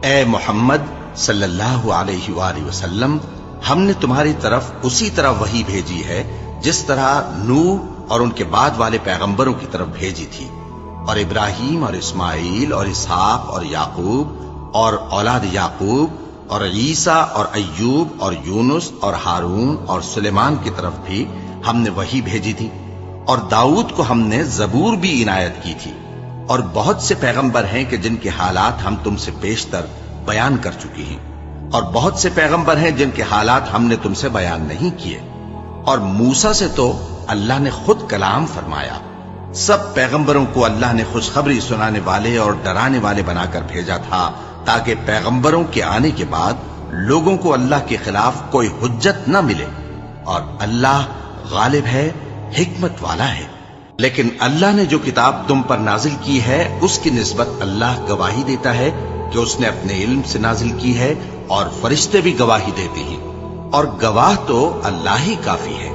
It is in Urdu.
اے محمد صلی اللہ علیہ وآلہ وسلم، ہم نے تمہاری طرف اسی طرح وحی بھیجی ہے جس طرح نوح اور ان کے بعد والے پیغمبروں کی طرف بھیجی تھی، اور ابراہیم اور اسماعیل اور اسحاق اور یعقوب اور اولاد یعقوب اور عیسیٰ اور ایوب اور یونس اور ہارون اور سلیمان کی طرف بھی ہم نے وحی بھیجی تھی، اور داؤد کو ہم نے زبور بھی عنایت کی تھی، اور بہت سے پیغمبر ہیں کہ جن کے حالات ہم تم سے بیشتر بیان کر چکی ہیں، اور بہت سے پیغمبر ہیں جن کے حالات ہم نے تم سے بیان نہیں کیے، اور موسیٰ سے تو اللہ نے خود کلام فرمایا۔ سب پیغمبروں کو اللہ نے خوشخبری سنانے والے اور ڈرانے والے بنا کر بھیجا تھا، تاکہ پیغمبروں کے آنے کے بعد لوگوں کو اللہ کے خلاف کوئی حجت نہ ملے، اور اللہ غالب ہے، حکمت والا ہے۔ لیکن اللہ نے جو کتاب تم پر نازل کی ہے اس کی نسبت اللہ گواہی دیتا ہے کہ اس نے اپنے علم سے نازل کی ہے، اور فرشتے بھی گواہی دیتے ہیں، اور گواہ تو اللہ ہی کافی ہے۔